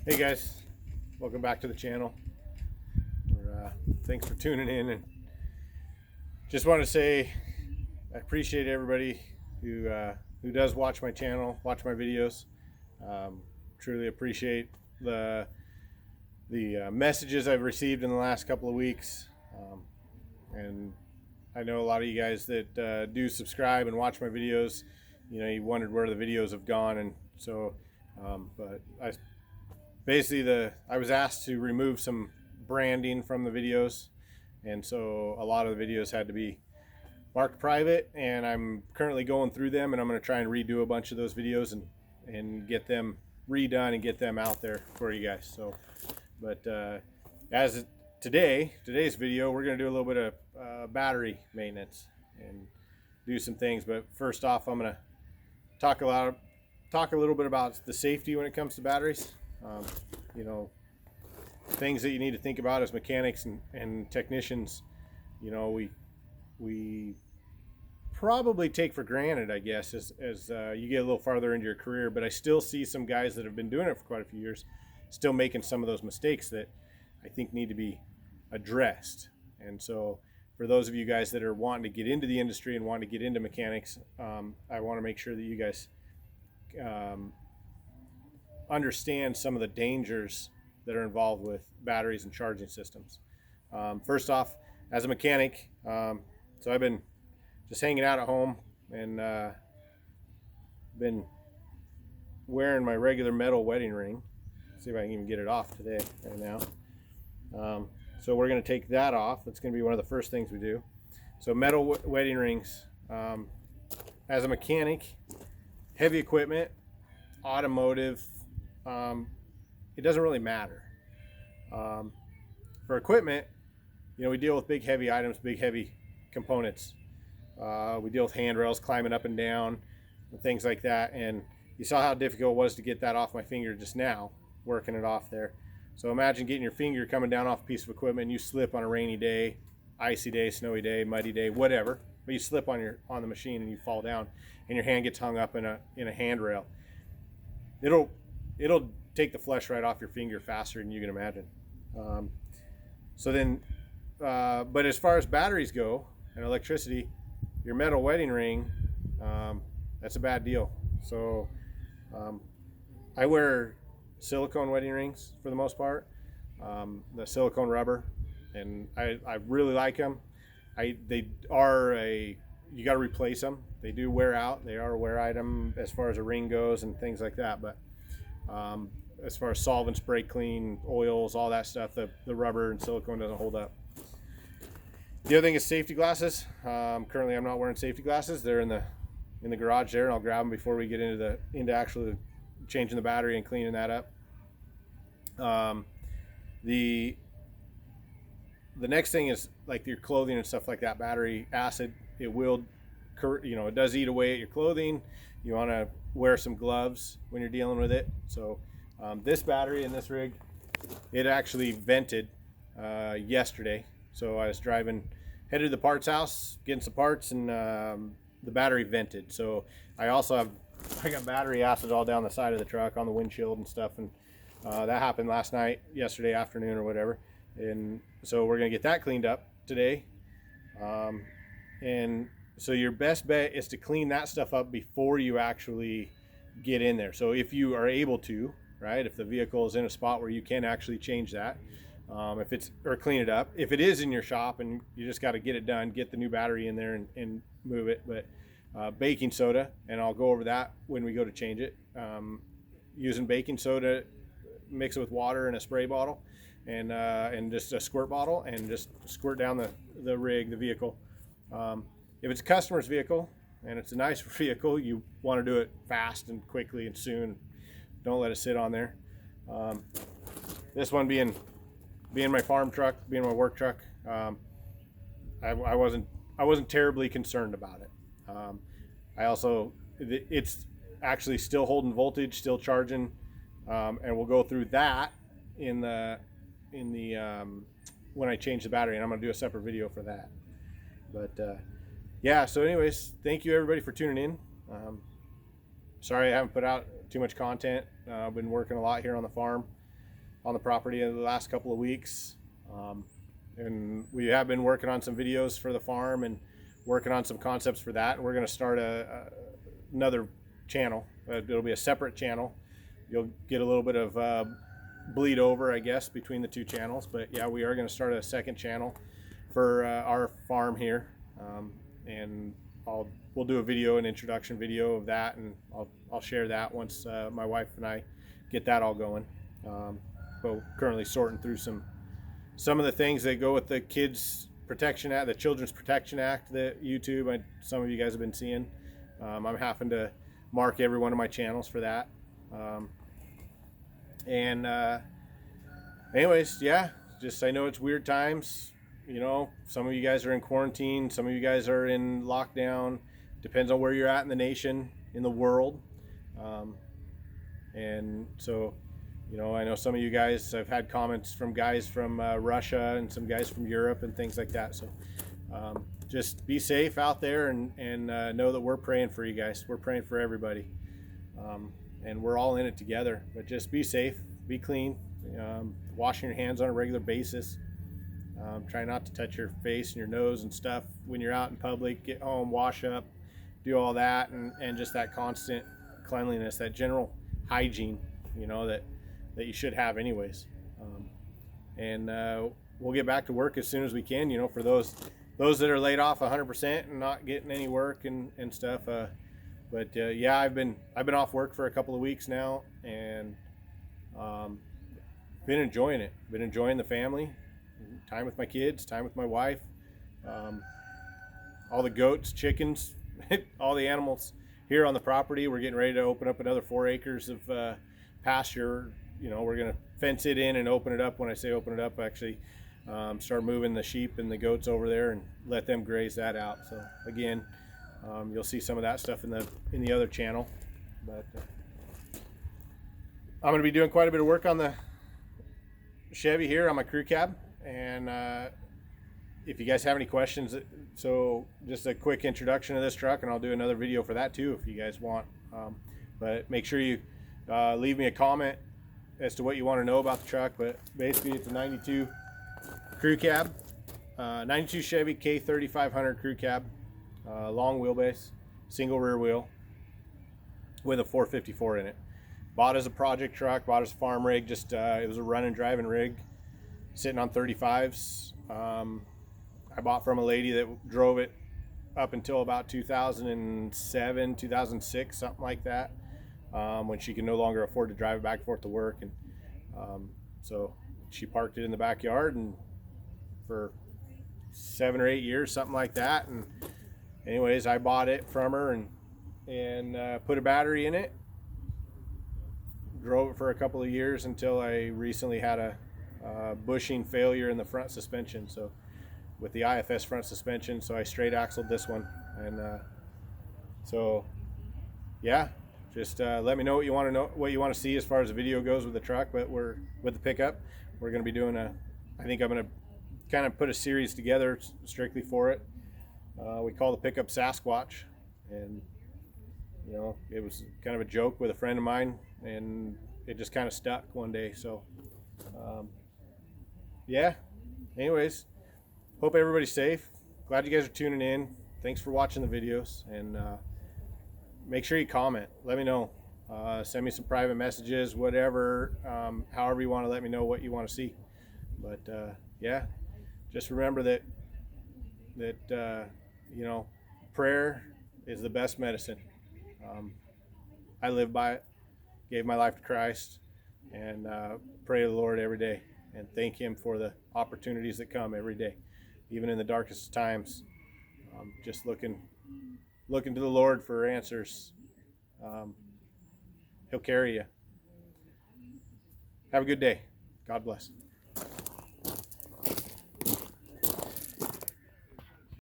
Hey guys, welcome back to the channel. Thanks for tuning in, and just want to say I appreciate everybody who does watch my channel, watch my videos. Truly appreciate the messages I've received in the last couple of weeks, and I know a lot of you guys that do subscribe and watch my videos. You know, you wondered where the videos have gone, and so but I was asked to remove some branding from the videos, and so a lot of the videos had to be marked private, and I'm currently going through them, and I'm going to try and redo a bunch of those videos and get them redone and get them out there for you guys. So but as today's video, we're going to do a little bit of battery maintenance and do some things. But first off, I'm going to talk a little bit about the safety when it comes to batteries. You know, things that you need to think about as mechanics and technicians. You know, we probably take for granted, I guess, as you get a little farther into your career. But I still see some guys that have been doing it for quite a few years still making some of those mistakes that I think need to be addressed. And so for those of you guys that are wanting to get into the industry and wanting to get into mechanics, I want to make sure that you guys understand some of the dangers that are involved with batteries and charging systems. First off, as a mechanic, so I've been just hanging out at home and been wearing my regular metal wedding ring. See if I can even get it off today, right now. So we're going to take that off. That's going to be one of the first things we do. So metal wedding rings. As a mechanic, heavy equipment, automotive, it doesn't really matter. For equipment, you know, we deal with big heavy items, big heavy components. We deal with handrails, climbing up and down, and things like that. And you saw how difficult it was to get that off my finger just now, working it off there. So imagine getting your finger coming down off a piece of equipment, and you slip on a rainy day, icy day, snowy day, muddy day, whatever. But you slip on the machine and you fall down, and your hand gets hung up in a handrail. It'll take the flesh right off your finger faster than you can imagine. But as far as batteries go and electricity, your metal wedding ring, that's a bad deal. So I wear silicone wedding rings for the most part, the silicone rubber, and I really like them. You got to replace them. They do wear out. They are a wear item as far as a ring goes and things like that. But as far as solvents, brake clean, oils, all that stuff, the rubber and silicone doesn't hold up. The other thing is safety glasses. Currently, I'm not wearing safety glasses. They're in the garage there, and I'll grab them before we get into actually changing the battery and cleaning that up. The next thing is like your clothing and stuff like that. Battery acid, it does eat away at your clothing. You want to wear some gloves when you're dealing with it. So this battery in this rig, it actually vented yesterday. So I was headed to the parts house, getting some parts, and the battery vented. So I got battery acid all down the side of the truck, on the windshield and stuff, and that happened yesterday afternoon or whatever. And so we're gonna get that cleaned up today. And so your best bet is to clean that stuff up before you actually get in there. So if you are able to, right, if the vehicle is in a spot where you can actually change that, or clean it up. If it is in your shop and you just got to get it done, get the new battery in there and move it. But baking soda, and I'll go over that when we go to change it. Using baking soda, mix it with water in a spray bottle and just a squirt bottle, and just squirt down the vehicle. If it's a customer's vehicle and it's a nice vehicle, you want to do it fast and quickly and soon. Don't let it sit on there. This one being my farm truck, being my work truck, I wasn't terribly concerned about it. It's actually still holding voltage, still charging, and we'll go through that in the when I change the battery, and I'm going to do a separate video for that. But yeah, so anyways, thank you everybody for tuning in. Sorry I haven't put out too much content. I've been working a lot here on the farm. on the property in the last couple of weeks. And we have been working on some videos for the farm and working on some concepts for that. And we're going to start another channel. It'll be a separate channel. You'll get a little bit of bleed over, I guess, between the two channels. But yeah, we are going to start a second channel for our farm here. And we'll do a video, an introduction video of that, and I'll share that once my wife and I get that all going. But we're currently sorting through some of the things that go with the Kids Protection Act, the Children's Protection Act, that YouTube, some of you guys have been seeing. I'm having to mark every one of my channels for that. Anyways, yeah, just, I know it's weird times. You know, some of you guys are in quarantine, some of you guys are in lockdown. Depends on where you're at in the nation, in the world. And so, you know, I know some of you guys, I've had comments from guys from Russia and some guys from Europe and things like that. So just be safe out there, and know that we're praying for you guys. We're praying for everybody. And we're all in it together. But just be safe, be clean, washing your hands on a regular basis. Try not to touch your face and your nose and stuff when you're out in public. Get home, wash up, do all that, and just that constant cleanliness, that general hygiene, you know, that you should have anyways. We'll get back to work as soon as we can, you know, for those that are laid off 100% and not getting any work and stuff. Yeah, I've been off work for a couple of weeks now, and been enjoying it. Been enjoying the family, time with my kids, time with my wife, all the goats, chickens, all the animals here on the property. We're getting ready to open up another 4 acres of pasture. You know, we're going to fence it in and open it up. When I say open it up, actually start moving the sheep and the goats over there and let them graze that out. So again, you'll see some of that stuff in the other channel. But I'm going to be doing quite a bit of work on the Chevy here on my crew cab. And if you guys have any questions, so just a quick introduction of this truck, and I'll do another video for that too if you guys want. But make sure you leave me a comment as to what you want to know about the truck. But basically, it's a 92 crew cab, 92 Chevy K3500 crew cab, long wheelbase, single rear wheel with a 454 in it. Bought as a project truck, bought as a farm rig. Just it was a run and driving rig, sitting on 35s. I bought from a lady that drove it up until about 2007, 2006, something like that, when she could no longer afford to drive it back and forth to work. And so she parked it in the backyard, and for 7 or 8 years, something like that. And anyways, I bought it from her and put a battery in it, drove it for a couple of years until I recently had a bushing failure in the front suspension. So with the IFS front suspension, so I straight axled this one. And so yeah, just let me know what you want to know, what you want to see as far as the video goes with the truck. But we're with the pickup, we're going to be doing I think I'm going to kind of put a series together strictly for it. We call the pickup Sasquatch, and you know, it was kind of a joke with a friend of mine, and it just kind of stuck one day. So yeah, anyways, hope everybody's safe. Glad you guys are tuning in. Thanks for watching the videos, and make sure you comment. Let me know. Send me some private messages, whatever, however you want to let me know what you want to see. But yeah, just remember that you know, prayer is the best medicine. I live by it, gave my life to Christ, and pray to the Lord every day and thank Him for the opportunities that come every day, even in the darkest times. Just looking to the Lord for answers. He'll carry you. Have a good day. God bless.